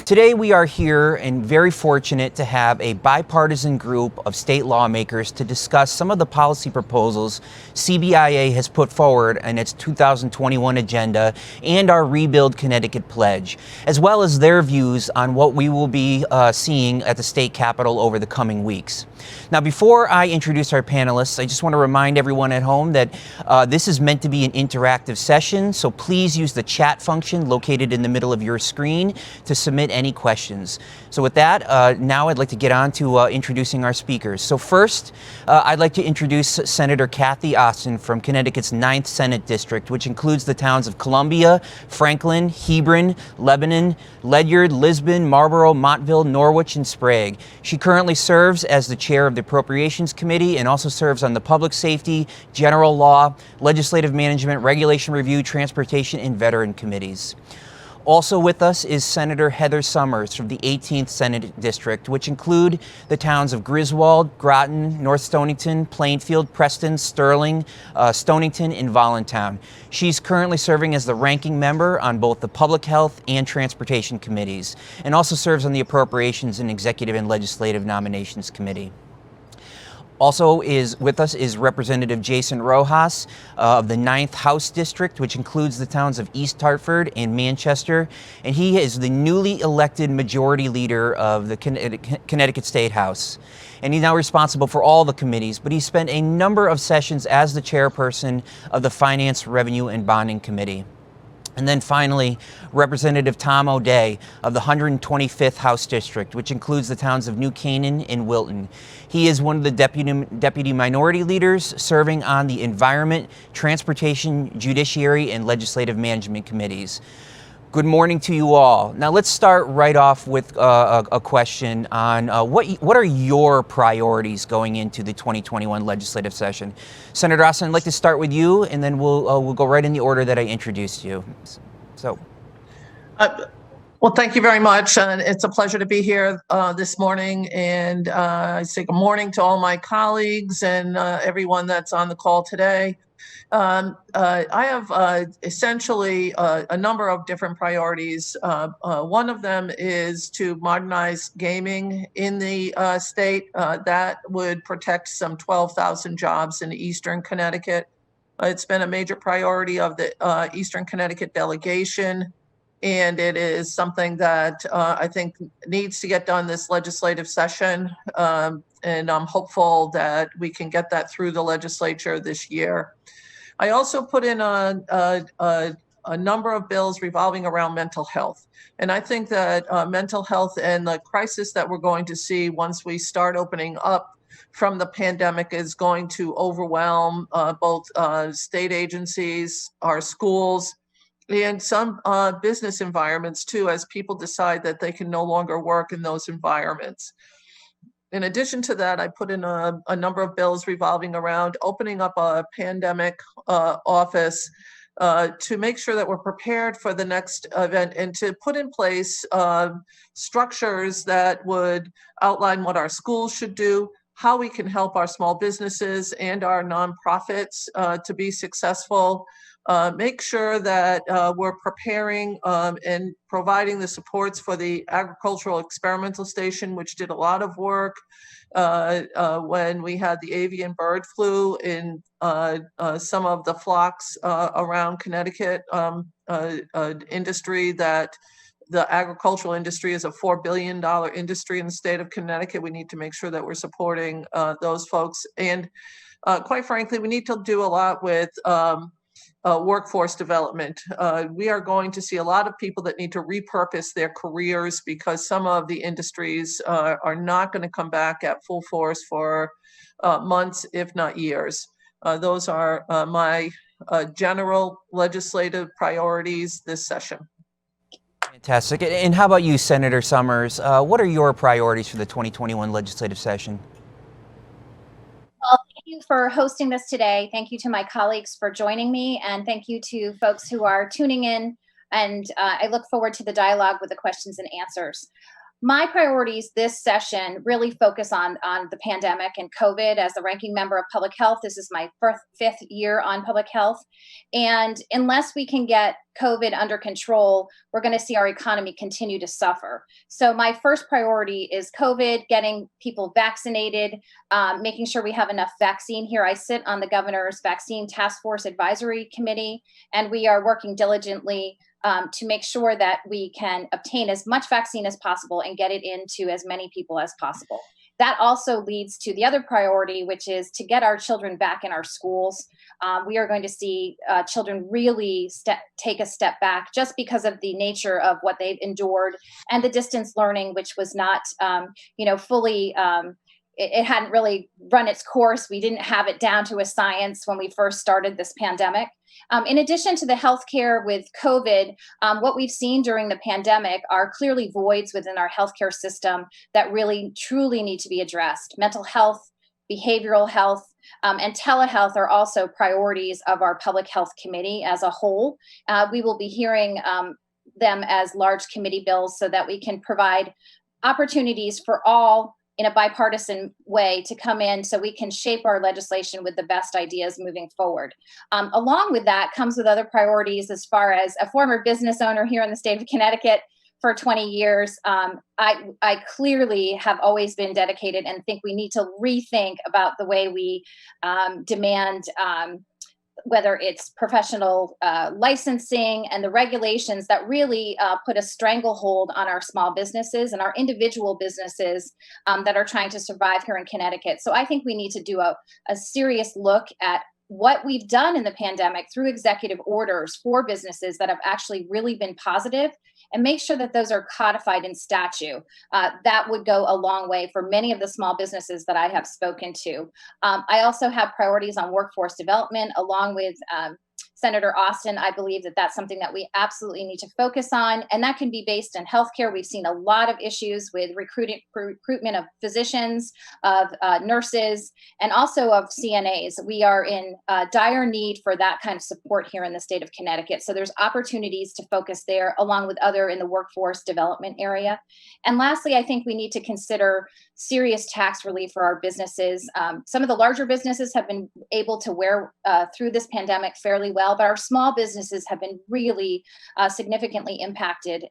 Today we are here and very fortunate to have a bipartisan group of state lawmakers to discuss some of the policy proposals CBIA has put forward in its 2021 agenda and our Rebuild Connecticut pledge, as well as their views on what we will be seeing at the state capitol over the coming weeks. Now, before I introduce our panelists, I just want to remind everyone at home that this is meant to be an interactive session, so please use the chat function located in the middle of your screen to submit any questions. So with that, now I'd like to get on to introducing our speakers. So first, I'd like to introduce Senator Kathy Austin from Connecticut's 9th Senate District, which includes the towns of Columbia, Franklin, Hebron, Lebanon, Ledyard, Lisbon, Marlborough, Montville, Norwich, and Sprague. She currently serves as the chair of the Appropriations Committee and also serves on the Public Safety, General Law, Legislative Management, Regulation Review, Transportation, and Veteran Committees. Also with us is Senator Heather Summers from the 18th Senate District, which include the towns of Griswold, Groton, North Stonington, Plainfield, Preston, Sterling, Stonington, and Voluntown. She's currently serving as the ranking member on both the Public Health and Transportation Committees, and also serves on the Appropriations and Executive and Legislative Nominations Committee. Also with us is Representative Jason Rojas of the 9th House District, which includes the towns of East Hartford and Manchester. And he is the newly elected majority leader of the Connecticut State House. And he's now responsible for all the committees, but he spent a number of sessions as the chairperson of the Finance, Revenue, and Bonding Committee. And then finally, Representative Tom O'Day of the 125th House District, which includes the towns of New Canaan and Wilton. He is one of the deputy minority leaders serving on the Environment, Transportation, Judiciary, and Legislative Management Committees. Good morning to you all. Now let's start right off with a question on what are your priorities going into the 2021 legislative session? Senator Austin, I'd like to start with you, and then we'll go right in the order that I introduced you. So. Well, thank you very much. It's a pleasure to be here this morning, and I say good morning to all my colleagues and everyone that's on the call today. I have essentially a number of different priorities. One of them is to modernize gaming in the state. That would protect some 12,000 jobs in Eastern Connecticut. It's been a major priority of the Eastern Connecticut delegation, and it is something that I think needs to get done this legislative session. And I'm hopeful that we can get that through the legislature this year. I also put in a number of bills revolving around mental health. And I think that mental health and the crisis that we're going to see once we start opening up from the pandemic is going to overwhelm both state agencies, our schools, and some business environments too, as people decide that they can no longer work in those environments. In addition to that, I put in a number of bills revolving around opening up a pandemic office to make sure that we're prepared for the next event and to put in place structures that would outline what our schools should do, how we can help our small businesses and our nonprofits to be successful. Make sure that we're preparing and providing the supports for the Agricultural Experimental Station, which did a lot of work when we had the avian bird flu in some of the flocks around Connecticut, industry that the agricultural industry is a $4 billion industry in the state of Connecticut. We need to make sure that we're supporting those folks. And quite frankly, we need to do a lot with workforce development. We are going to see a lot of people that need to repurpose their careers because some of the industries are not going to come back at full force for months, if not years. Those are my general legislative priorities this session. Fantastic. And how about you, Senator Summers? What are your priorities for the 2021 legislative session? Well, thank you for hosting this today. Thank you to my colleagues for joining me, and thank you to folks who are tuning in. And I look forward to the dialogue with the questions and answers. My priorities this session really focus on the pandemic and COVID. As the ranking member of public health, this is my fifth year on public health. And unless we can get COVID under control, we're going to see our economy continue to suffer. So my first priority is COVID, getting people vaccinated, making sure we have enough vaccine here. I sit on the governor's Vaccine Task Force Advisory Committee, and we are working diligently to make sure that we can obtain as much vaccine as possible and get it into as many people as possible. That also leads to the other priority, which is to get our children back in our schools. We are going to see children really take a step back just because of the nature of what they've endured and the distance learning, which was not, fully. It hadn't really run its course. We didn't have it down to a science when we first started this pandemic. In addition to the healthcare with COVID, what we've seen during the pandemic are clearly voids within our healthcare system that really, truly need to be addressed. Mental health, behavioral health, and telehealth are also priorities of our Public Health Committee as a whole. We will be hearing them as large committee bills so that we can provide opportunities for all in a bipartisan way to come in so we can shape our legislation with the best ideas moving forward. Along with that comes with other priorities as far as a former business owner here in the state of Connecticut for 20 years. I clearly have always been dedicated and think we need to rethink about the way we demand whether it's professional licensing and the regulations that really put a stranglehold on our small businesses and our individual businesses that are trying to survive here in Connecticut. So I think we need to do a serious look at what we've done in the pandemic through executive orders for businesses that have actually really been positive, and make sure that those are codified in statute. That would go a long way for many of the small businesses that I have spoken to. I also have priorities on workforce development along with Senator Austin. I believe that that's something that we absolutely need to focus on, and that can be based in healthcare. We've seen a lot of issues with recruitment of physicians, of nurses, and also of CNAs. We are in dire need for that kind of support here in the state of Connecticut. So there's opportunities to focus there along with other in the workforce development area. And lastly, I think we need to consider serious tax relief for our businesses. Some of the larger businesses have been able to wear through this pandemic fairly well, but our small businesses have been really significantly impacted.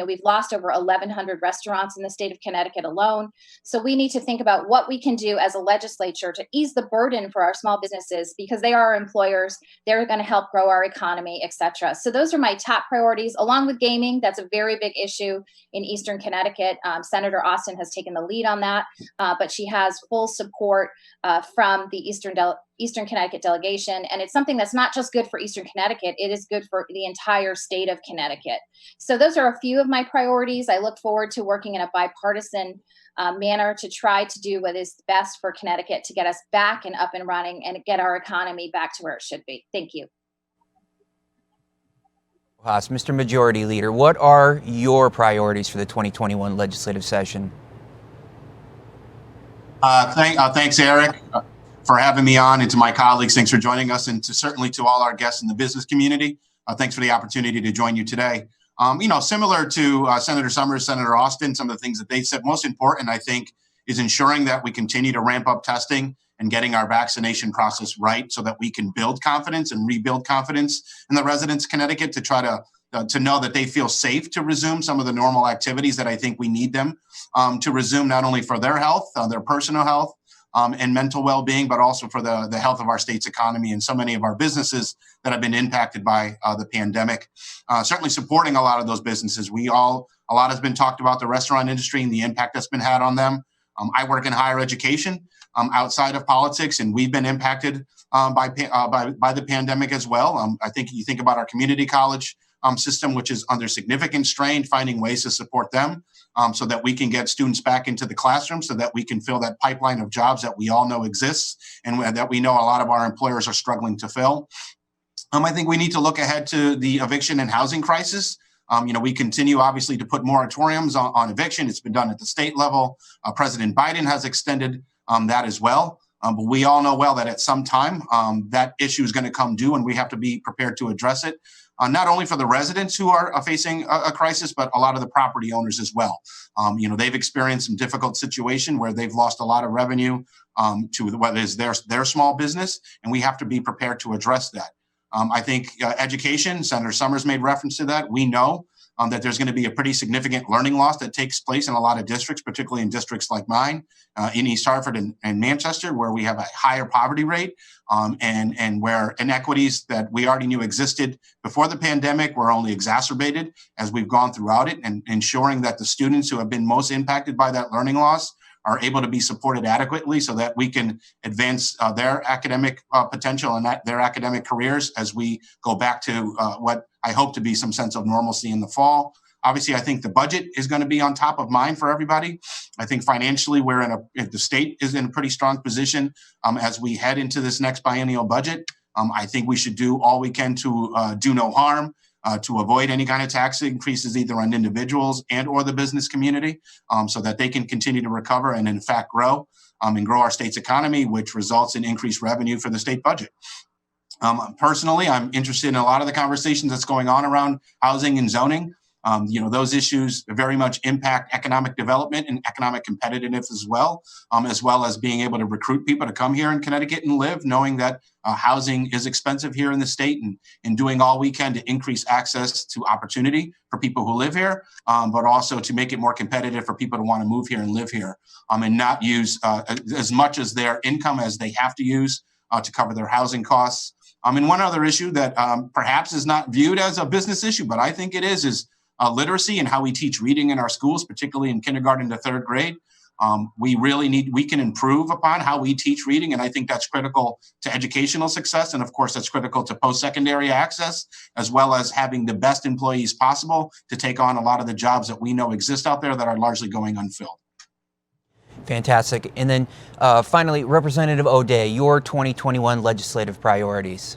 We've lost over 1,100 restaurants in the state of Connecticut alone. So we need to think about what we can do as a legislature to ease the burden for our small businesses, because they are our employers. They're going to help grow our economy, et cetera. So those are my top priorities, along with gaming. That's a very big issue in Eastern Connecticut. Senator Austin has taken the lead on that, but she has full support from the Eastern Connecticut delegation. And it's something that's not just good for Eastern Connecticut, it is good for the entire state of Connecticut. So those are a few of my priorities. I look forward to working in a bipartisan manner to try to do what is best for Connecticut to get us back and up and running and get our economy back to where it should be. Thank you. Mr. Majority Leader, what are your priorities for the 2021 legislative session? Thanks, Eric, for having me on, and to my colleagues, thanks for joining us, and certainly to all our guests in the business community, thanks for the opportunity to join you today. Similar to Senator Summers, Senator Austin, some of the things that they said, most important, I think, is ensuring that we continue to ramp up testing and getting our vaccination process right so that we can build confidence and rebuild confidence in the residents of Connecticut to try to know that they feel safe to resume some of the normal activities that I think we need them to resume, not only for their health, their personal health, and mental well-being, but also for the health of our state's economy and so many of our businesses that have been impacted by the pandemic. Certainly supporting a lot of those businesses. A lot has been talked about the restaurant industry and the impact that's been had on them. I work in higher education outside of politics, and we've been impacted by the pandemic as well. I think you think about our community college system, which is under significant strain, finding ways to support them so that we can get students back into the classroom, so that we can fill that pipeline of jobs that we all know exists and that we know a lot of our employers are struggling to fill. I think we need to look ahead to the eviction and housing crisis. We continue, obviously, to put moratoriums on eviction. It's been done at the state level. President Biden has extended that as well. But we all know well that at some time that issue is going to come due, and we have to be prepared to address it. Not only for the residents who are facing a crisis, but a lot of the property owners as well. They've experienced some difficult situation where they've lost a lot of revenue to what is their small business, and we have to be prepared to address that. I think education, Senator Summers made reference to that. We know that there's going to be a pretty significant learning loss that takes place in a lot of districts, particularly in districts like mine, in East Hartford and Manchester, where we have a higher poverty rate, and where inequities that we already knew existed before the pandemic were only exacerbated as we've gone throughout it, and ensuring that the students who have been most impacted by that learning loss are able to be supported adequately so that we can advance their academic potential and their academic careers as we go back to what I hope to be some sense of normalcy in the fall. Obviously, I think the budget is going to be on top of mind for everybody. I think financially, the state is in a pretty strong position as we head into this next biennial budget. I think we should do all we can to do no harm, to avoid any kind of tax increases either on individuals and or the business community, so that they can continue to recover and in fact grow and grow our state's economy, which results in increased revenue for the state budget. Personally, I'm interested in a lot of the conversations that's going on around housing and zoning. Those issues very much impact economic development and economic competitiveness as well as being able to recruit people to come here in Connecticut and live, knowing that housing is expensive here in the state, and doing all we can to increase access to opportunity for people who live here, but also to make it more competitive for people to want to move here and live here, and not use as much as their income as they have to use to cover their housing costs. And one other issue that perhaps is not viewed as a business issue, but I think it is literacy and how we teach reading in our schools, particularly in kindergarten to third grade. We can improve upon how we teach reading, and I think that's critical to educational success. And of course, that's critical to post-secondary access, as well as having the best employees possible to take on a lot of the jobs that we know exist out there that are largely going unfilled. Fantastic. And then finally, Representative O'Day, your 2021 legislative priorities.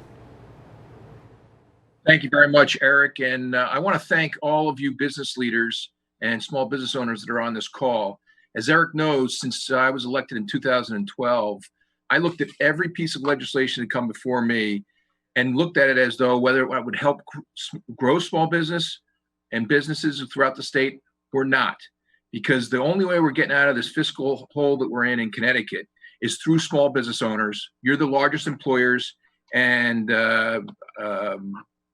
Thank you very much, Eric. And I want to thank all of you business leaders and small business owners that are on this call. As Eric knows, since I was elected in 2012, I looked at every piece of legislation that come before me and looked at it as though whether it would help grow small business and businesses throughout the state or not. Because the only way we're getting out of this fiscal hole that we're in Connecticut is through small business owners. You're the largest employers, and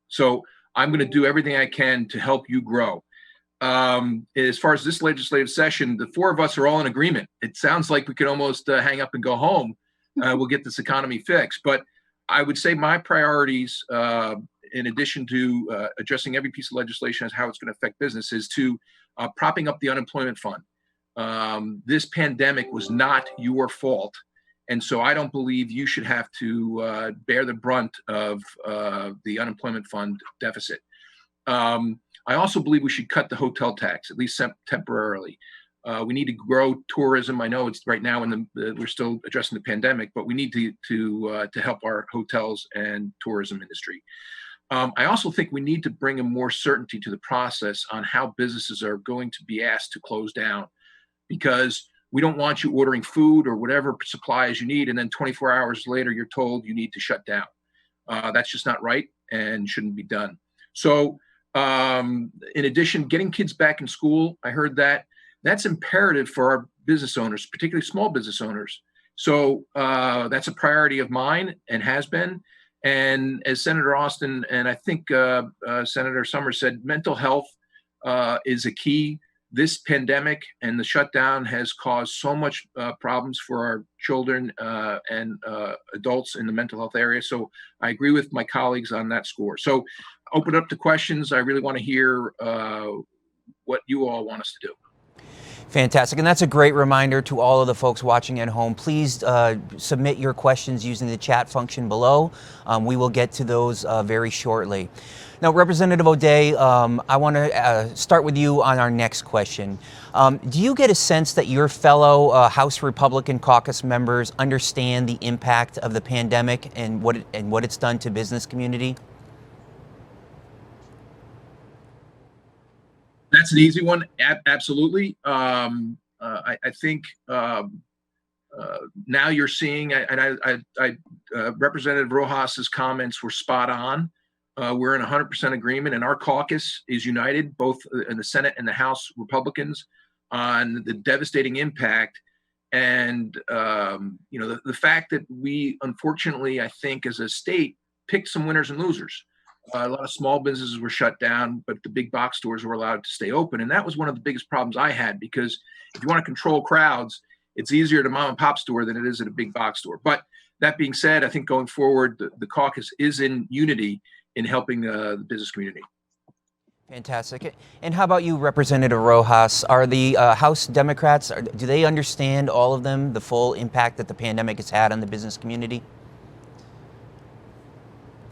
so I'm going to do everything I can to help you grow. As far as this legislative session, the four of us are all in agreement. It sounds like we could almost hang up and go home. We'll get this economy fixed. But I would say my priorities, in addition to addressing every piece of legislation as how it's going to affect business, is to propping up the unemployment fund. This pandemic was not your fault. And so I don't believe you should have to bear the brunt of the unemployment fund deficit. I also believe we should cut the hotel tax, at least temporarily. We need to grow tourism. I know it's right now we're still addressing the pandemic, but we need to help our hotels and tourism industry. I also think we need to bring in more certainty to the process on how businesses are going to be asked to close down, because we don't want you ordering food or whatever supplies you need, and then 24 hours later, you're told you need to shut down. That's just not right and shouldn't be done. So in addition, getting kids back in school, I heard that's imperative for our business owners, particularly small business owners. So that's a priority of mine and has been. And as Senator Austin and I think Senator Summers said, mental health is a key. This pandemic and the shutdown has caused so much problems for our children and adults in the mental health area. So I agree with my colleagues on that score. So open up to questions. I really want to hear what you all want us to do. Fantastic. And that's a great reminder to all of the folks watching at home. Please submit your questions using the chat function below. We will get to those very shortly. Now, Representative O'Day, I want to start with you on our next question. Do you get a sense that your fellow House Republican caucus members understand the impact of the pandemic and what it's done to business community? That's an easy one. Absolutely. I think now you're seeing, and Representative Rojas's comments were spot on. We're in 100% agreement, and our caucus is united, both in the Senate and the House Republicans, on the devastating impact. And the fact that we, unfortunately, I think as a state, picked some winners and losers. A lot of small businesses were shut down, but the big box stores were allowed to stay open. And that was one of the biggest problems I had, because if you want to control crowds, it's easier at a mom and pop store than it is at a big box store. But that being said, I think going forward, the caucus is in unity in helping the business community. Fantastic. And how about you, Representative Rojas? Are the House Democrats, do they understand, all of them, the full impact that the pandemic has had on the business community?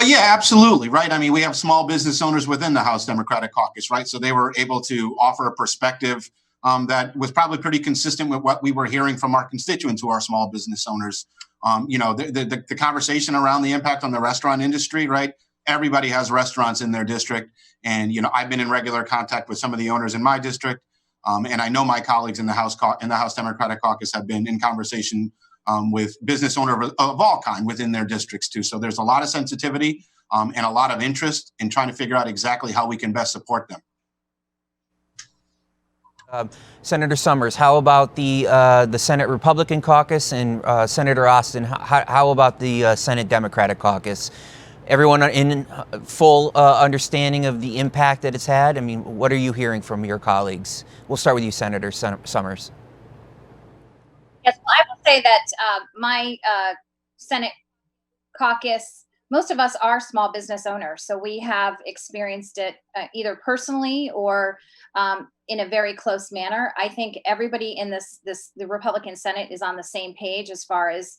Yeah, absolutely. Right. I mean, we have small business owners within the House Democratic Caucus, right? So they were able to offer a perspective that was probably pretty consistent with what we were hearing from our constituents who are small business owners. The conversation around the impact on the restaurant industry, right? Everybody has restaurants in their district. And, I've been in regular contact with some of the owners in my district. And I know my colleagues in the House Democratic Caucus have been in conversation with business owners of all kind within their districts too. So there's a lot of sensitivity and a lot of interest in trying to figure out exactly how we can best support them. Senator Summers, how about the Senate Republican Caucus, and Senator Austin, how about the Senate Democratic Caucus? Everyone in full understanding of the impact that it's had? I mean, what are you hearing from your colleagues? We'll start with you, Senator Summers. Yes, well, I will say that my Senate caucus, most of us are small business owners, so we have experienced it either personally or in a very close manner. I think everybody in the Republican Senate is on the same page as far as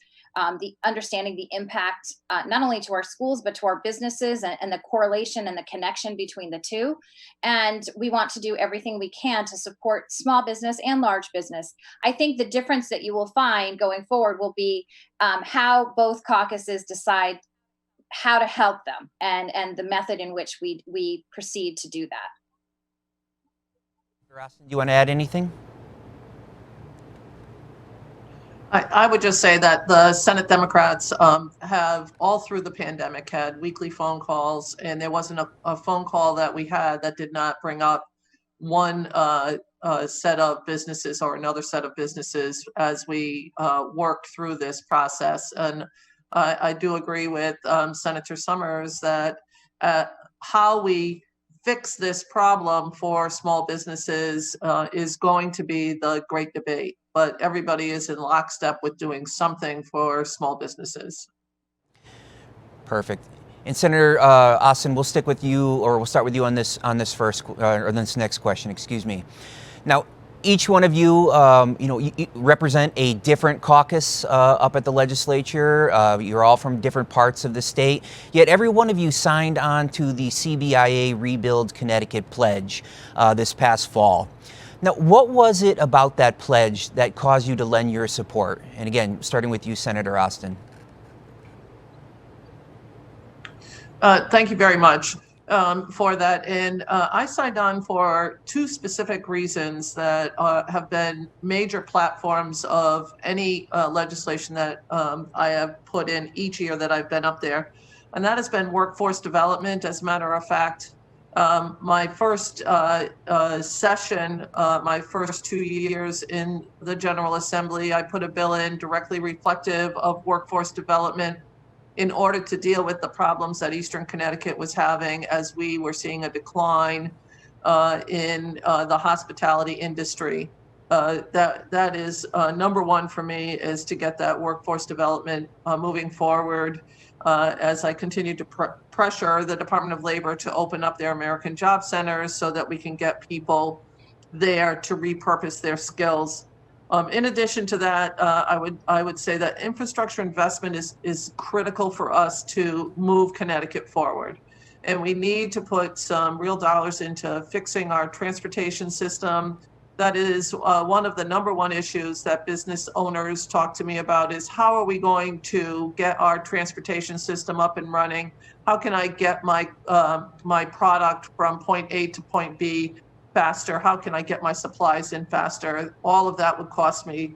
the understanding the impact not only to our schools but to our businesses, and the correlation and the connection between the two. And we want to do everything we can to support small business and large business. I think the difference that you will find going forward will be how both caucuses decide how to help them, and the method in which we proceed to do that. Mr. Austin, do you want to add anything? I would just say that the Senate Democrats have, all through the pandemic, had weekly phone calls, and there wasn't a phone call that we had that did not bring up one set of businesses or another set of businesses as we work through this process. And I do agree with Senator Summers that how we fix this problem for small businesses is going to be the great debate. But everybody is in lockstep with doing something for small businesses. Perfect. And Senator Austin, we'll stick with you, or we'll start with you on this first, or this next question. Excuse me. Now, each one of you, you represent a different caucus up at the legislature. You're all from different parts of the state. Yet every one of you signed on to the CBIA Rebuild Connecticut pledge this past fall. Now, what was it about that pledge that caused you to lend your support? And again, starting with you, Senator Austin. Thank you very much for that. And I signed on for two specific reasons that have been major platforms of any legislation that I have put in each year that I've been up there. And that has been workforce development. As a matter of fact, my first session, my first 2 years in the General Assembly, I put a bill in directly reflective of workforce development in order to deal with the problems that Eastern Connecticut was having as we were seeing a decline in the hospitality industry. That is number one for me, is to get that workforce development moving forward. As I continue to pressure the Department of Labor to open up their American Job Centers so that we can get people there to repurpose their skills. In addition to that, I would say that infrastructure investment is critical for us to move Connecticut forward. And we need to put some real dollars into fixing our transportation system. That is one of the number one issues that business owners talk to me about, is how are we going to get our transportation system up and running? How can I get my my product from point A to point B faster? How can I get my supplies in faster? All of that would cost me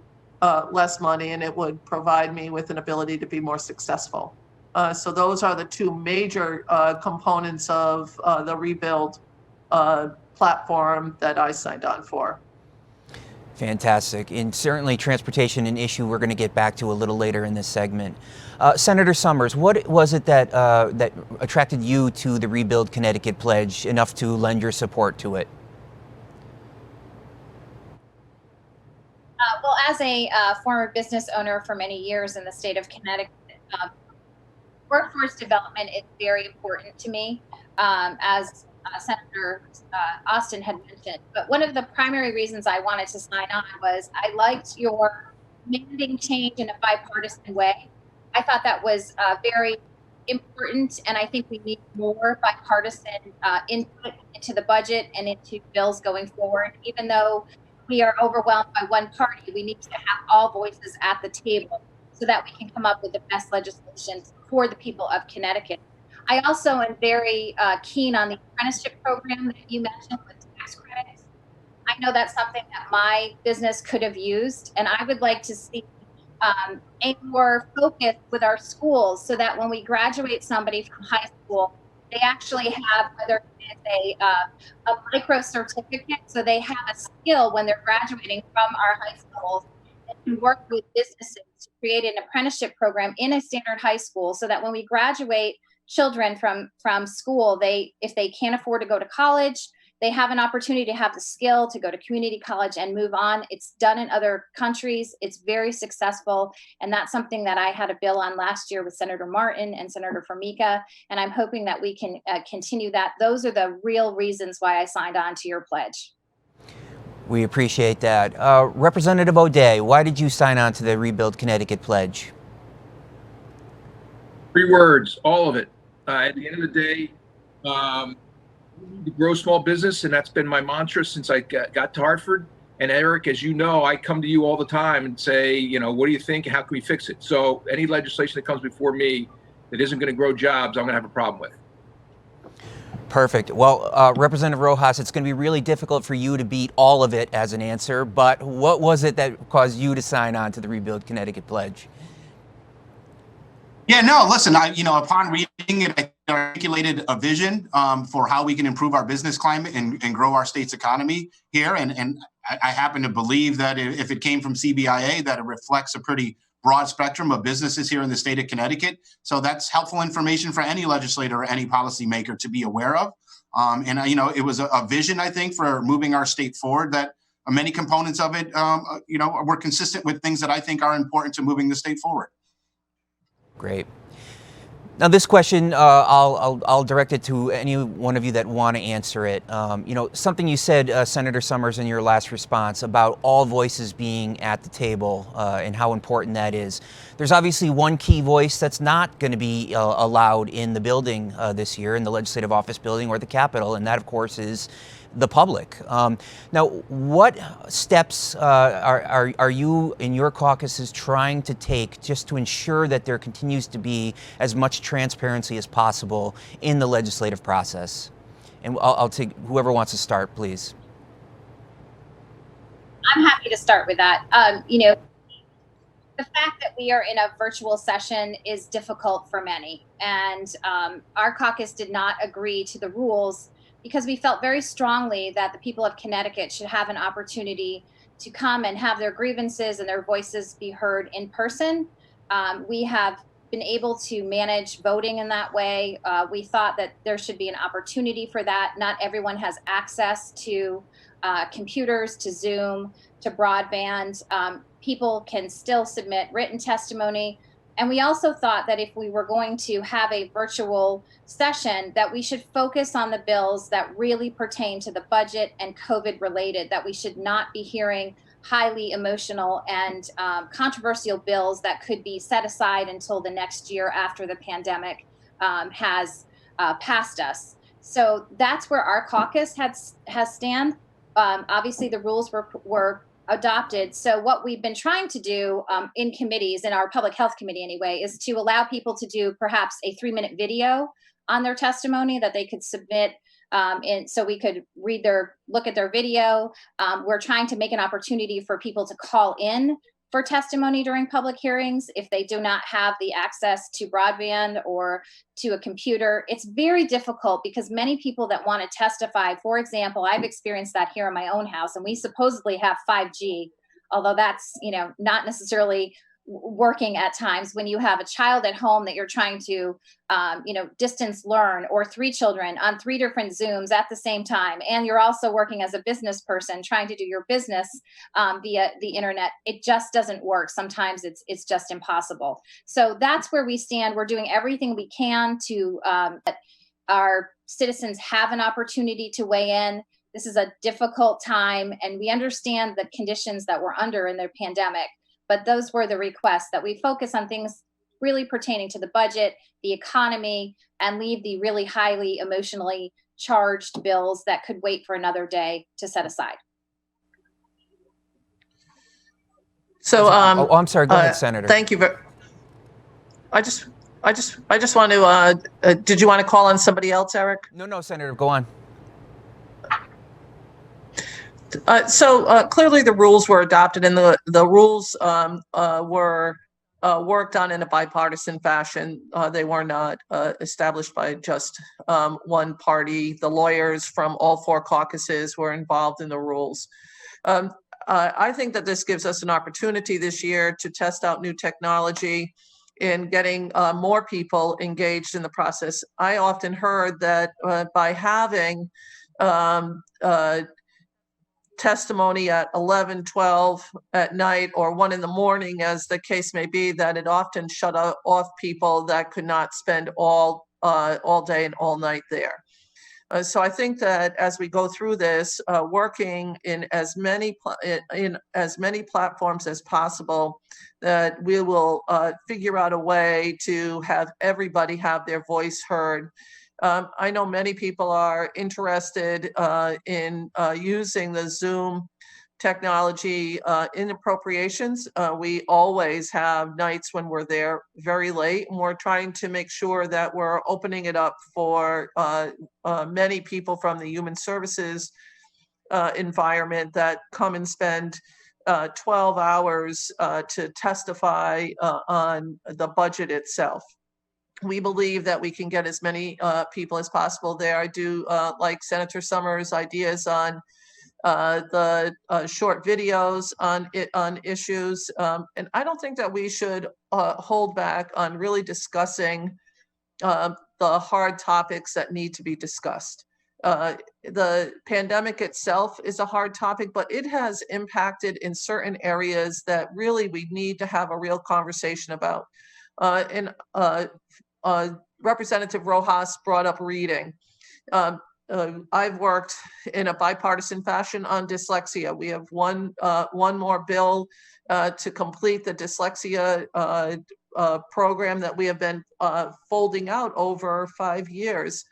less money, and it would provide me with an ability to be more successful. So those are the two major components of the Rebuild platform that I signed on for. Fantastic. And certainly transportation, an issue we're going to get back to a little later in this segment. Senator Summers, what was it that that attracted you to the Rebuild Connecticut pledge enough to lend your support to it? Well, as a former business owner for many years in the state of Connecticut, workforce development is very important to me, as Senator Austin had mentioned. But one of the primary reasons I wanted to sign on was I liked your mandating change in a bipartisan way. I thought that was very important, and I think we need more bipartisan input into the budget and into bills going forward. Even though we are overwhelmed by one party, we need to have all voices at the table so that we can come up with the best legislation for the people of Connecticut. I also am very keen on the apprenticeship program that you mentioned with tax credits. I know that's something that my business could have used, and I would like to see a more focus with our schools so that when we graduate somebody from high school, they actually have, whether it is a micro certificate, so they have a skill when they're graduating from our high schools, and work with businesses to create an apprenticeship program in a standard high school so that when we graduate children from school, if they can't afford to go to college, they have an opportunity to have the skill to go to community college and move on. It's done in other countries. It's very successful. And that's something that I had a bill on last year with Senator Martin and Senator Formica. And I'm hoping that we can continue that. Those are the real reasons why I signed on to your pledge. We appreciate that. Representative O'Day, why did you sign on to the Rebuild Connecticut pledge? 3 words, all of it. At the end of the day, we need to grow small business, and that's been my mantra since I got to Hartford. And Eric, as you know, I come to you all the time and say, what do you think? How can we fix it? So any legislation that comes before me that isn't going to grow jobs, I'm going to have a problem with. Perfect. Well, Representative Rojas, it's going to be really difficult for you to beat all of it as an answer, but what was it that caused you to sign on to the Rebuild Connecticut pledge? Yeah, no, listen, upon reading it, I articulated a vision for how we can improve our business climate and grow our state's economy here. And I happen to believe that if it came from CBIA, that it reflects a pretty broad spectrum of businesses here in the state of Connecticut. So that's helpful information for any legislator or any policymaker to be aware of. It was a vision, I think, for moving our state forward that many components of it, were consistent with things that I think are important to moving the state forward. Great. Now, this question, I'll direct it to any one of you that want to answer it. Something you said, Senator Summers, in your last response about all voices being at the table and how important that is. There's obviously one key voice that's not going to be allowed in the building this year, in the Legislative Office Building or the Capitol, and that, of course, is the public. Now, what steps are you in your caucuses trying to take just to ensure that there continues to be as much transparency as possible in the legislative process? And I'll take whoever wants to start, please. I'm happy to start with that. The fact that we are in a virtual session is difficult for many, and our caucus did not agree to the rules because we felt very strongly that the people of Connecticut should have an opportunity to come and have their grievances and their voices be heard in person. We have been able to manage voting in that way. We thought that there should be an opportunity for that. Not everyone has access to computers, to Zoom, to broadband. People can still submit written testimony. And we also thought that if we were going to have a virtual session, that we should focus on the bills that really pertain to the budget and COVID related, that we should not be hearing highly emotional and controversial bills that could be set aside until the next year after the pandemic has passed us. So that's where our caucus has stand. Obviously, the rules were adopted. So what we've been trying to do in committees, in our public health committee anyway, is to allow people to do perhaps a 3-minute video on their testimony that they could submit so we could look at their video. We're trying to make an opportunity for people to call in for testimony during public hearings if they do not have the access to broadband or to a computer. It's very difficult because many people that want to testify, for example, I've experienced that here in my own house, and we supposedly have 5G, although that's, not necessarily working at times when you have a child at home that you're trying to, distance learn, or 3 children on 3 different Zooms at the same time. And you're also working as a business person trying to do your business via the internet. It just doesn't work. Sometimes it's just impossible. So that's where we stand. We're doing everything we can to let our citizens have an opportunity to weigh in. This is a difficult time, and we understand the conditions that we're under in the pandemic. But those were the requests, that we focus on things really pertaining to the budget, the economy, and leave the really highly emotionally charged bills that could wait for another day to set aside. So, I'm sorry. Go ahead, Senator. Thank you. I just want to, did you want to call on somebody else, Eric? No, Senator, go on. So clearly the rules were adopted, and the rules were worked on in a bipartisan fashion. They were not established by just one party. The lawyers from all 4 caucuses were involved in the rules. I think that this gives us an opportunity this year to test out new technology in getting more people engaged in the process. I often heard that by having testimony at 11, 12 at night or 1 in the morning, as the case may be, that it often shut off people that could not spend all day and all night there. So I think that as we go through this, working in as many platforms as possible, that we will figure out a way to have everybody have their voice heard. I know many people are interested in using the Zoom technology in appropriations. We always have nights when we're there very late, and we're trying to make sure that we're opening it up for many people from the human services environment that come and spend 12 hours to testify on the budget itself. We believe that we can get as many people as possible there. I do like Senator Summers' ideas on the short videos on issues, and I don't think that we should hold back on really discussing the hard topics that need to be discussed. The pandemic itself is a hard topic, but it has impacted in certain areas that really we need to have a real conversation about. Representative Rojas brought up reading. I've worked in a bipartisan fashion on dyslexia. We have one more bill to complete the dyslexia program that we have been folding out over 5 years.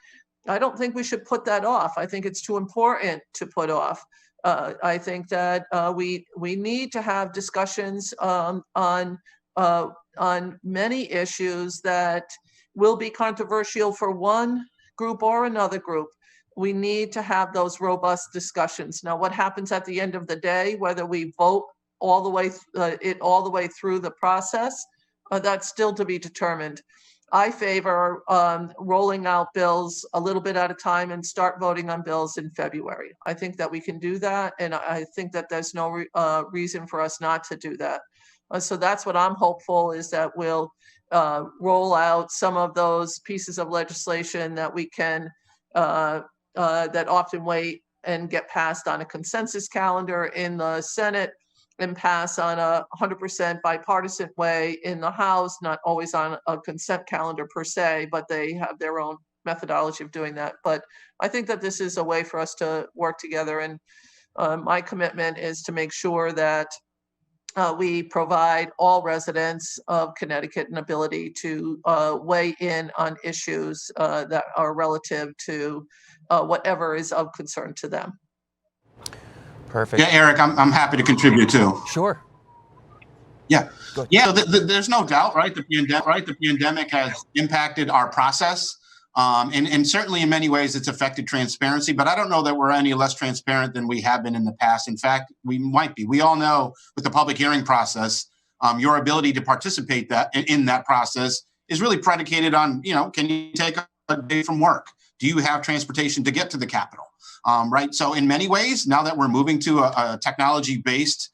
I don't think we should put that off. I think it's too important to put off. I think that we need to have discussions on many issues that will be controversial for one group or another group. We need to have those robust discussions. Now, what happens at the end of the day, whether we vote all the way through the process, that's still to be determined. I favor rolling out bills a little bit at a time and start voting on bills in February. I think that we can do that, and I think that there's no reason for us not to do that. So that's what I'm hopeful, is that we'll roll out some of those pieces of legislation that we can that often wait and get passed on a consensus calendar in the Senate and pass on a 100% bipartisan way in the House, not always on a consent calendar per se, but they have their own methodology of doing that. But I think that this is a way for us to work together. And my commitment is to make sure that we provide all residents of Connecticut an ability to weigh in on issues that are relative to whatever is of concern to them. Perfect. Yeah, Eric, I'm happy to contribute too. Sure. Yeah. So there's no doubt, right? The pandemic has impacted our process. And certainly in many ways it's affected transparency, but I don't know that we're any less transparent than we have been in the past. In fact, we might be. We all know with the public hearing process, your ability to participate in that process is really predicated on, can you take a day from work? Do you have transportation to get to the Capitol? Right. So in many ways, now that we're moving to a technology-based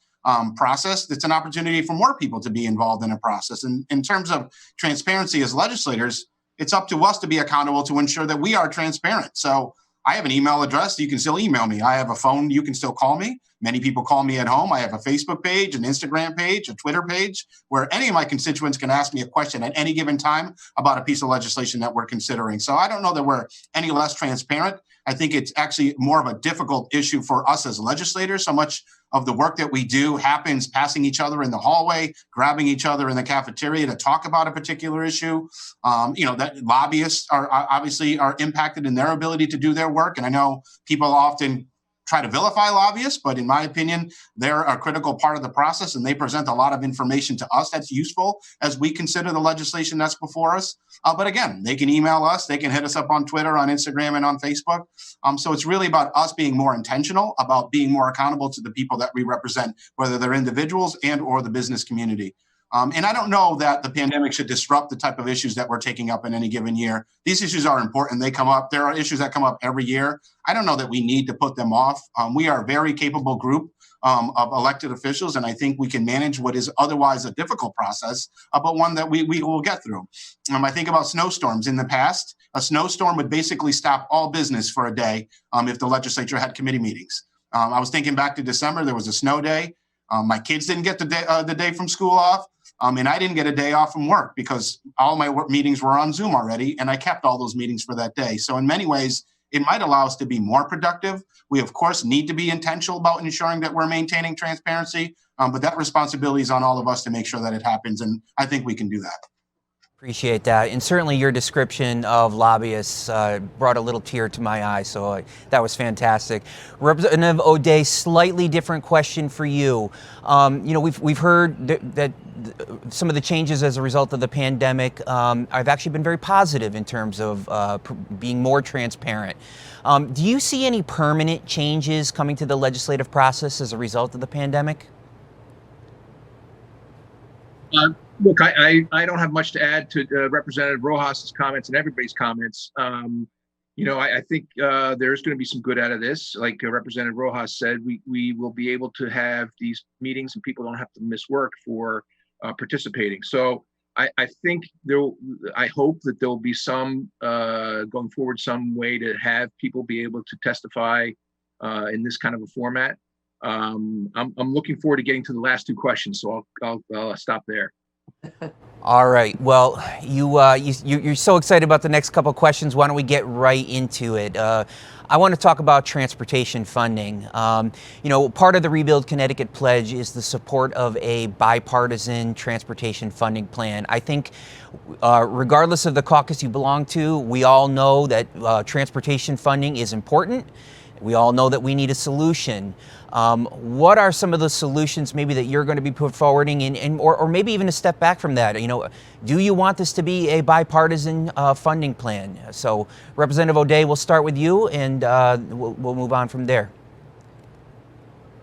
process, it's an opportunity for more people to be involved in a process. And in terms of transparency as legislators, it's up to us to be accountable to ensure that we are transparent. So I have an email address. You can still email me. I have a phone. You can still call me. Many people call me at home. I have a Facebook page, an Instagram page, a Twitter page, where any of my constituents can ask me a question at any given time about a piece of legislation that we're considering. So I don't know that we're any less transparent. I think it's actually more of a difficult issue for us as legislators. So much of the work that we do happens passing each other in the hallway, grabbing each other in the cafeteria to talk about a particular issue. That lobbyists are obviously impacted in their ability to do their work. And I know people often try to vilify lobbyists, but in my opinion, they're a critical part of the process and they present a lot of information to us that's useful as we consider the legislation that's before us. But again, they can email us, they can hit us up on Twitter, on Instagram, and on Facebook. So it's really about us being more intentional, about being more accountable to the people that we represent, whether they're individuals and or the business community. And I don't know that the pandemic should disrupt the type of issues that we're taking up in any given year. These issues are important. They come up. There are issues that come up every year. I don't know that we need to put them off. We are a very capable group of elected officials, and I think we can manage what is otherwise a difficult process, but one that we will get through. I think about snowstorms. In the past, a snowstorm would basically stop all business for a day if the legislature had committee meetings. I was thinking back to December. There was a snow day. My kids didn't get the day from school off. And I didn't get a day off from work because all my work meetings were on Zoom already, and I kept all those meetings for that day. So in many ways, it might allow us to be more productive. We, of course, need to be intentional about ensuring that we're maintaining transparency, but that responsibility is on all of us to make sure that it happens, and I think we can do that. Appreciate that. And certainly your description of lobbyists brought a little tear to my eye, so that was fantastic. Representative O'Day, slightly different question for you. We've heard that some of the changes as a result of the pandemic have actually been very positive in terms of being more transparent. Do you see any permanent changes coming to the legislative process as a result of the pandemic? Look, I don't have much to add to Representative Rojas's comments and everybody's comments. I think there's going to be some good out of this. Like Representative Rojas said, we will be able to have these meetings and people don't have to miss work for participating. So I think I hope that there will be some going forward, some way to have people be able to testify in this kind of a format. I'm looking forward to getting to the last two questions, so I'll stop there. All right. Well, you're so excited about the next couple of questions. Why don't we get right into it? I want to talk about transportation funding. Part of the Rebuild Connecticut pledge is the support of a bipartisan transportation funding plan. I think regardless of the caucus you belong to, we all know that transportation funding is important. We all know that we need a solution. What are some of the solutions maybe that you're going to be put forwarding or maybe even a step back from that? Do you want this to be a bipartisan funding plan? So Representative O'Day, we'll start with you and we'll move on from there.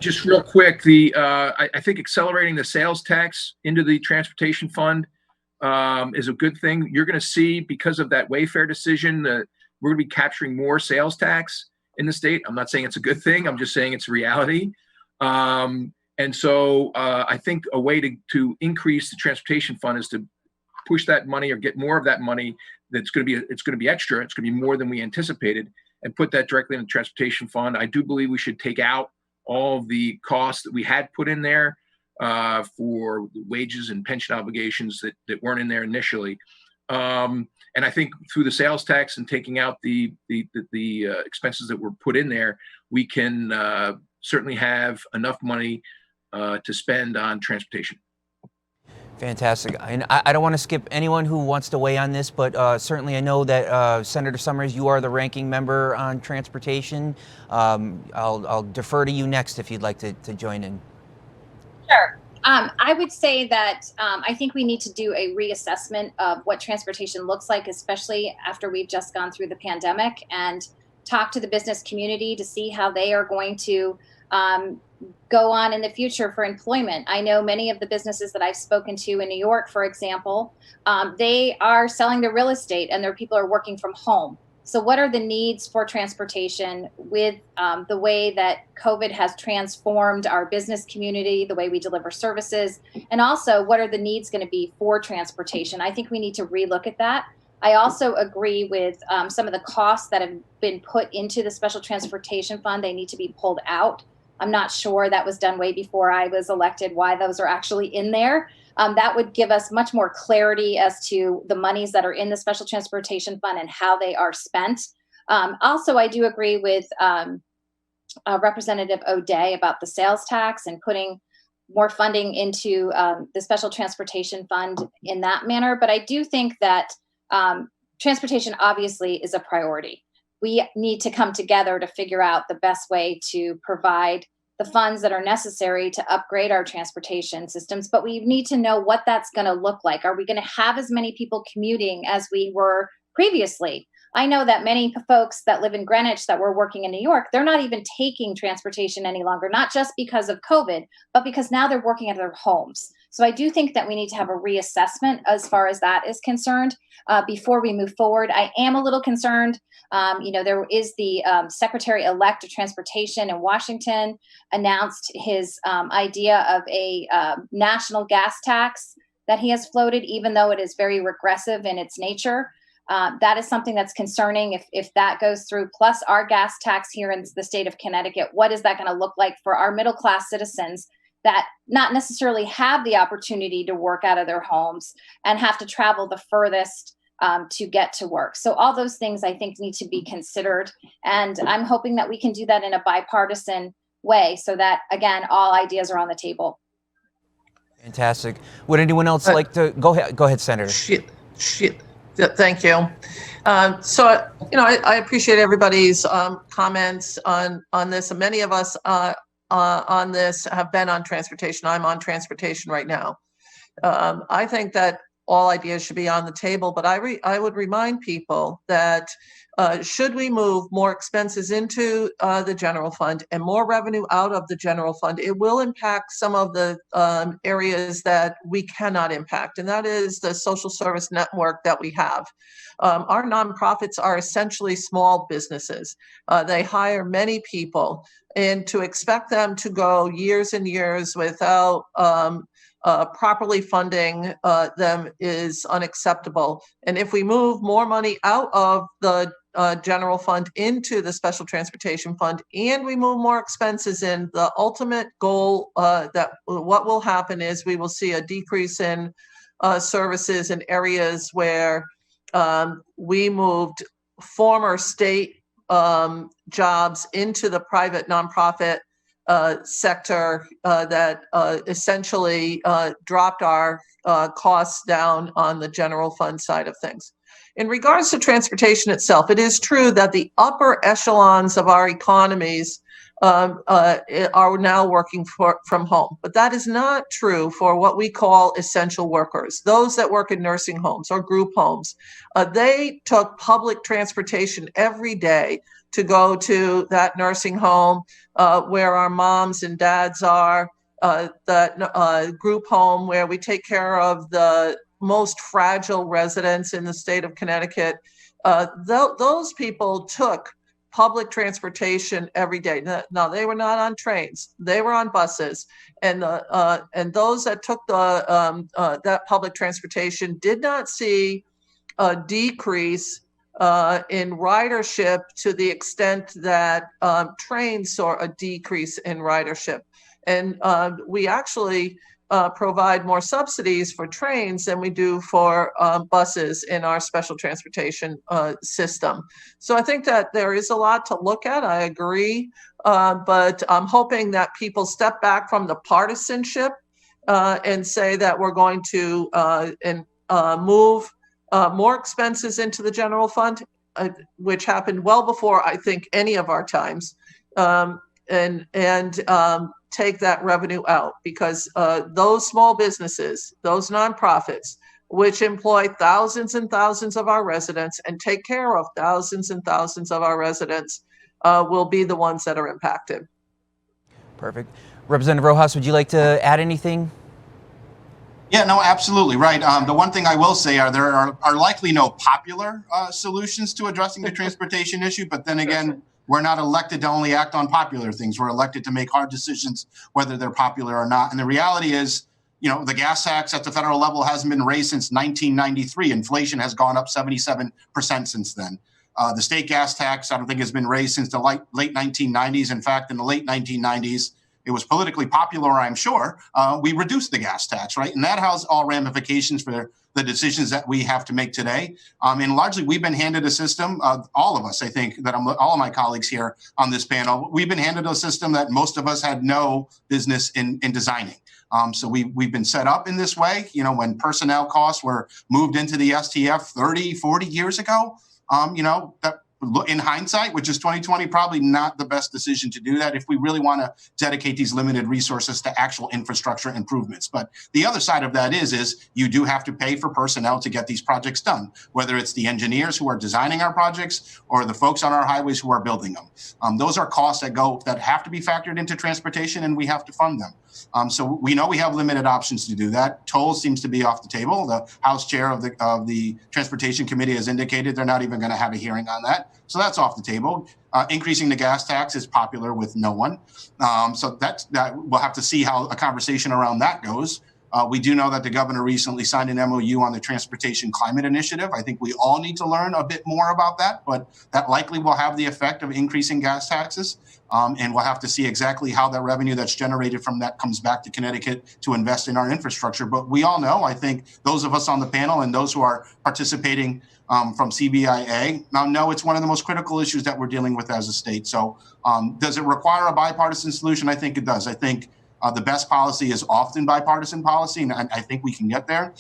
Just real quick, I think accelerating the sales tax into the transportation fund is a good thing. You're going to see, because of that Wayfair decision, that we're going to be capturing more sales tax in the state. I'm not saying it's a good thing. I'm just saying it's a reality. And so I think a way to increase the transportation fund is to push that money or get more of that money it's going to be extra. It's going to be more than we anticipated, and put that directly in the transportation fund. I do believe we should take out all of the costs that we had put in there for wages and pension obligations that weren't in there initially. And I think through the sales tax and taking out the expenses that were put in there, we can certainly have enough money to spend on transportation. Fantastic. And I don't want to skip anyone who wants to weigh on this, but certainly I know that Senator Summers, you are the ranking member on transportation. I'll defer to you next if you'd like to join in. Sure. I would say that I think we need to do a reassessment of what transportation looks like, especially after we've just gone through the pandemic, and talk to the business community to see how they are going to go on in the future for employment. I know many of the businesses that I've spoken to in New York, for example, they are selling their real estate and their people are working from home. So what are the needs for transportation with the way that COVID has transformed our business community, the way we deliver services, and also what are the needs going to be for transportation? I think we need to relook at that. I also agree with some of the costs that have been put into the Special Transportation Fund. They need to be pulled out. I'm not sure that was done way before I was elected, why those are actually in there. That would give us much more clarity as to the monies that are in the Special Transportation Fund and how they are spent. Also, I do agree with Representative O'Day about the sales tax and putting more funding into the Special Transportation Fund in that manner. But I do think that transportation obviously is a priority. We need to come together to figure out the best way to provide the funds that are necessary to upgrade our transportation systems, but we need to know what that's going to look like. Are we going to have as many people commuting as we were previously? I know that many folks that live in Greenwich that were working in New York, they're not even taking transportation any longer, not just because of COVID, but because now they're working at their homes. So I do think that we need to have a reassessment as far as that is concerned before we move forward. I am a little concerned. There is the Secretary-elect of Transportation in Washington announced his idea of a national gas tax that he has floated, even though it is very regressive in its nature. That is something that's concerning if that goes through, plus our gas tax here in the state of Connecticut. What is that going to look like for our middle class citizens that not necessarily have the opportunity to work out of their homes and have to travel the furthest to get to work? So all those things I think need to be considered. And I'm hoping that we can do that in a bipartisan way so that, again, all ideas are on the table. Fantastic. Would anyone else like to go ahead? Go ahead, Senator. Thank you. I appreciate everybody's comments on this. And many of us on this have been on transportation. I'm on transportation right now. I think that all ideas should be on the table, but I would remind people that should we move more expenses into the general fund and more revenue out of the general fund, it will impact some of the areas that we cannot impact, and that is the social service network that we have. Our nonprofits are essentially small businesses. They hire many people, and to expect them to go years and years without properly funding them is unacceptable. And if we move more money out of the general fund into the Special Transportation Fund and we move more expenses in, the ultimate goal that what will happen is we will see a decrease in services in areas where we moved former state jobs into the private nonprofit sector that essentially dropped our costs down on the general fund side of things. In regards to transportation itself, it is true that the upper echelons of our economies are now working from home, but that is not true for what we call essential workers, those that work in nursing homes or group homes. They took public transportation every day to go to that nursing home where our moms and dads are, that group home where we take care of the most fragile residents in the state of Connecticut. Those people took public transportation every day. Now, they were not on trains; they were on buses, and those that took that public transportation did not see a decrease in ridership to the extent that trains saw a decrease in ridership. And we actually provide more subsidies for trains than we do for buses in our special transportation system. So I think that there is a lot to look at. I agree, but I'm hoping that people step back from the partisanship and say that we're going to move more expenses into the general fund, which happened well before, I think, any of our times. take that revenue out, because those small businesses, those nonprofits, which employ thousands and thousands of our residents and take care of thousands and thousands of our residents, will be the ones that are impacted. Perfect. Representative Rojas, would you like to add anything? Yeah, no, absolutely right. The one thing I will say there are likely no popular solutions to addressing the transportation issue, but then again, we're not elected to only act on popular things. We're elected to make hard decisions, whether they're popular or not. And the reality is, the gas tax at the federal level hasn't been raised since 1993. Inflation has gone up 77% since then. The state gas tax, I don't think, has been raised since the late 1990s. In fact, in the late 1990s, it was politically popular, I'm sure. We reduced the gas tax, right? And that has all ramifications for the decisions that we have to make today. And largely, we've been handed a system, all of us, I think, all of my colleagues here on this panel, we've been handed a system that most of us had no business in designing. So we've been set up in this way. When personnel costs were moved into the STF 30, 40 years ago, that in hindsight, which is 2020, probably not the best decision to do that if we really want to dedicate these limited resources to actual infrastructure improvements. But the other side of that is you do have to pay for personnel to get these projects done, whether it's the engineers who are designing our projects or the folks on our highways who are building them. Those are costs that have to be factored into transportation, and we have to fund them. So we know we have limited options to do that. Tolls seems to be off the table. The House chair of the Transportation Committee has indicated they're not even going to have a hearing on that. So that's off the table. Increasing the gas tax is popular with no one. So that we'll have to see how a conversation around that goes. We do know that the governor recently signed an MOU on the Transportation Climate Initiative. I think we all need to learn a bit more about that, but that likely will have the effect of increasing gas taxes. And we'll have to see exactly how that revenue that's generated from that comes back to Connecticut to invest in our infrastructure. But we all know, I think those of us on the panel and those who are participating from CBIA now know it's one of the most critical issues that we're dealing with as a state. So does it require a bipartisan solution? I think it does. I think the best policy is often bipartisan policy, and I think we can get there.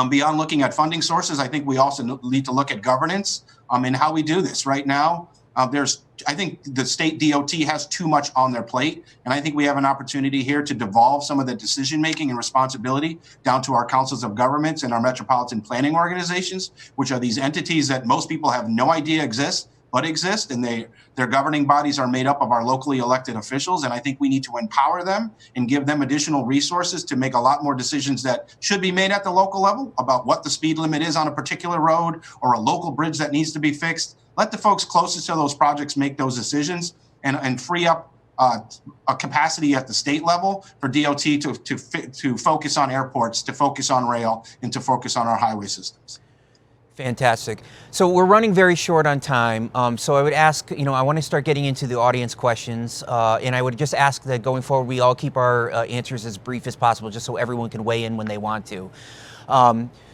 Beyond looking at funding sources, I think we also need to look at governance and how we do this. Right now, I think the state DOT has too much on their plate, and I think we have an opportunity here to devolve some of the decision-making and responsibility down to our councils of governments and our metropolitan planning organizations, which are these entities that most people have no idea exist, and their governing bodies are made up of our locally elected officials. And I think we need to empower them and give them additional resources to make a lot more decisions that should be made at the local level about what the speed limit is on a particular road or a local bridge that needs to be fixed. Let the folks closest to those projects make those decisions and free up a capacity at the state level for DOT to focus on airports, to focus on rail, and to focus on our highway systems. Fantastic. So we're running very short on time. So I would ask, I want to start getting into the audience questions. And I would just ask that going forward, we all keep our answers as brief as possible, just so everyone can weigh in when they want to.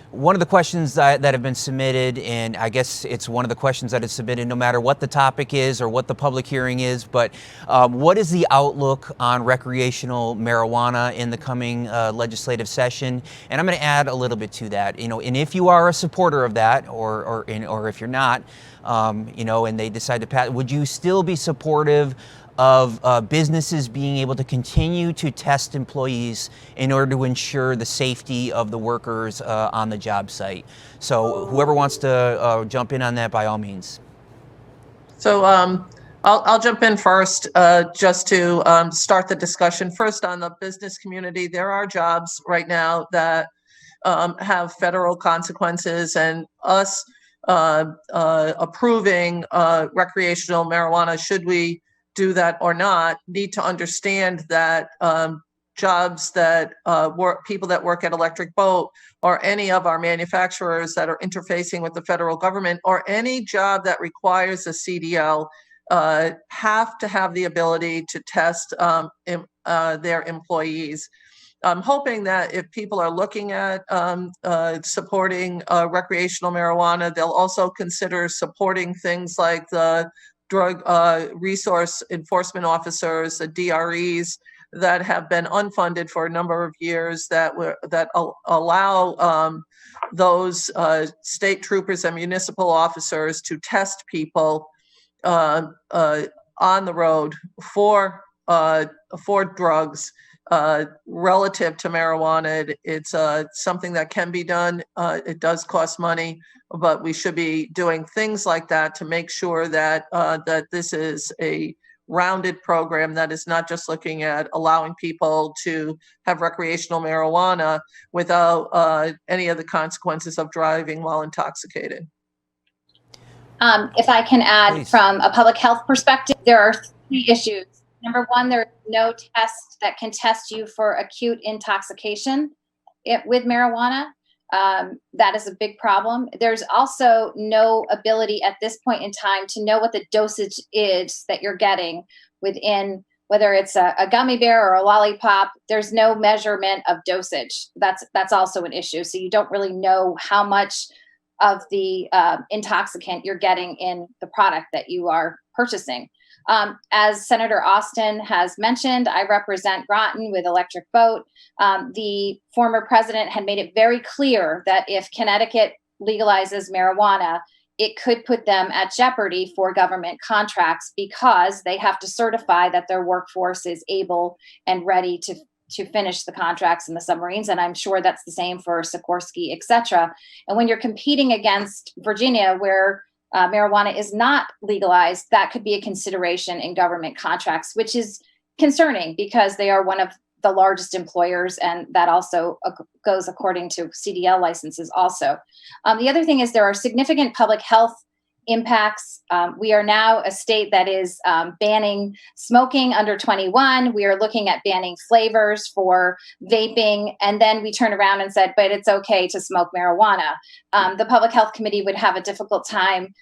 One of the questions that have been submitted, and I guess it's one of the questions that is submitted no matter what the topic is or what the public hearing is, but what is the outlook on recreational marijuana in the coming legislative session? And I'm going to add a little bit to that, and if you are a supporter of that, or if you're not, and they decide to pass, would you still be supportive of businesses being able to continue to test employees in order to ensure the safety of the workers on the job site? So whoever wants to jump in on that, by all means. So I'll jump in first just to start the discussion. First, on the business community, there are jobs right now that have federal consequences, and us approving recreational marijuana, should we do that or not, need to understand that jobs that people that work at Electric Boat or any of our manufacturers that are interfacing with the federal government, or any job that requires a CDL, have to have the ability to test their employees. I'm hoping that if people are looking at supporting recreational marijuana, they'll also consider supporting things like the drug resource enforcement officers, the DREs, that have been unfunded for a number of years, that allow those state troopers and municipal officers to test people on the road for drugs relative to marijuana. It's something that can be done. It does cost money, but we should be doing things like that to make sure that that this is a rounded program that is not just looking at allowing people to have recreational marijuana without any of the consequences of driving while intoxicated. If I can add, Please. from a public health perspective, there are 3 issues. Number one, there is no test that can test you for acute intoxication with marijuana. That is a big problem. There's also no ability at this point in time to know what the dosage is that you're getting within, whether it's a gummy bear or a lollipop. There's no measurement of dosage. That's also an issue. So you don't really know how much of the intoxicant you're getting in the product that you are purchasing. As Senator Austin has mentioned, I represent Groton with Electric Boat. The former president had made it very clear that if Connecticut legalizes marijuana, it could put them at jeopardy for government contracts because they have to certify that their workforce is able and ready to finish the contracts in the submarines. And I'm sure that's the same for Sikorsky, et cetera. And when you're competing against Virginia, where marijuana is not legalized, that could be a consideration in government contracts, which is concerning because they are one of the largest employers, and that also goes according to CDL licenses also. The other thing is there are significant public health impacts. We are now a state that is banning smoking under 21. We are looking at banning flavors for vaping. And then we turn around and said, but it's okay to smoke marijuana. The Public Health Committee would have a difficult time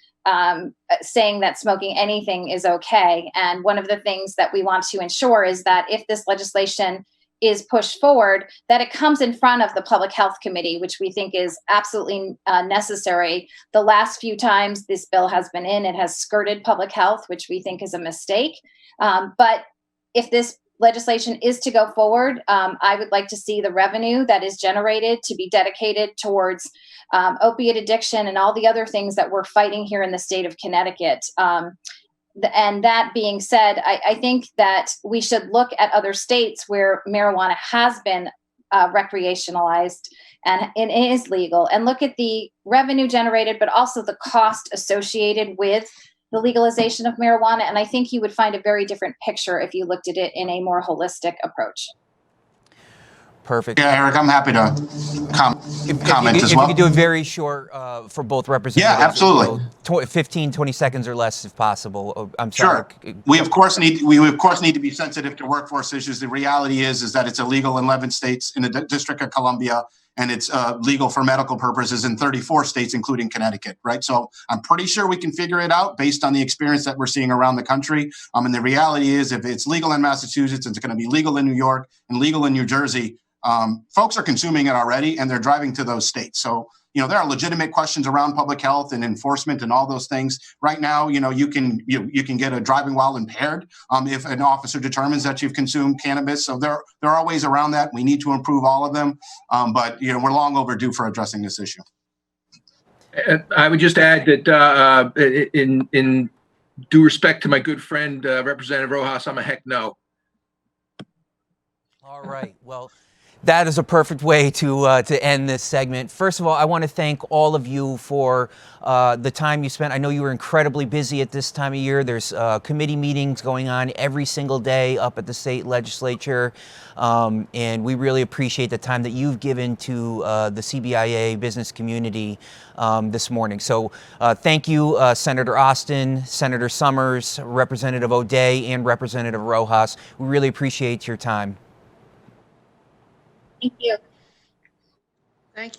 saying that smoking anything is okay. And one of the things that we want to ensure is that if this legislation is pushed forward, that it comes in front of the Public Health Committee, which we think is absolutely necessary. The last few times this bill has been in, it has skirted public health, which we think is a mistake. But if this legislation is to go forward, I would like to see the revenue that is generated to be dedicated towards opiate addiction and all the other things that we're fighting here in the state of Connecticut. And that being said, I think that we should look at other states where marijuana has been recreationalized and it is legal, and look at the revenue generated, but also the cost associated with the legalization of marijuana. And I think you would find a very different picture if you looked at it in a more holistic approach. Perfect. Yeah, Eric, I'm happy to comment as well. If you could do it very short for both representatives. Yeah, absolutely. 15, 20 seconds or less if possible. Oh, I'm sorry. Sure. We of course need to be sensitive to workforce issues. The reality is that it's illegal in 11 states in the District of Columbia, and it's legal for medical purposes in 34 states, including Connecticut, right? So I'm pretty sure we can figure it out based on the experience that we're seeing around the country. And the reality is, if it's legal in Massachusetts, it's going to be legal in New York and legal in New Jersey. Folks are consuming it already, and they're driving to those states. So, there are legitimate questions around public health and enforcement and all those things. Right now, you can get a driving while impaired if an officer determines that you've consumed cannabis. So there are ways around that. We need to improve all of them, but we're long overdue for addressing this issue. I would just add that in due respect to my good friend Representative Rojas, I'm a heck no. All right. Well, that is a perfect way to end this segment. First of all, I want to thank all of you for the time you spent. I know you were incredibly busy at this time of year. There's committee meetings going on every single day up at the state legislature. And we really appreciate the time that you've given to the CBIA business community this morning. So thank you, Senator Austin, Senator Summers, Representative O'Day, and Representative Rojas. We really appreciate your time. Thank you. Thank you.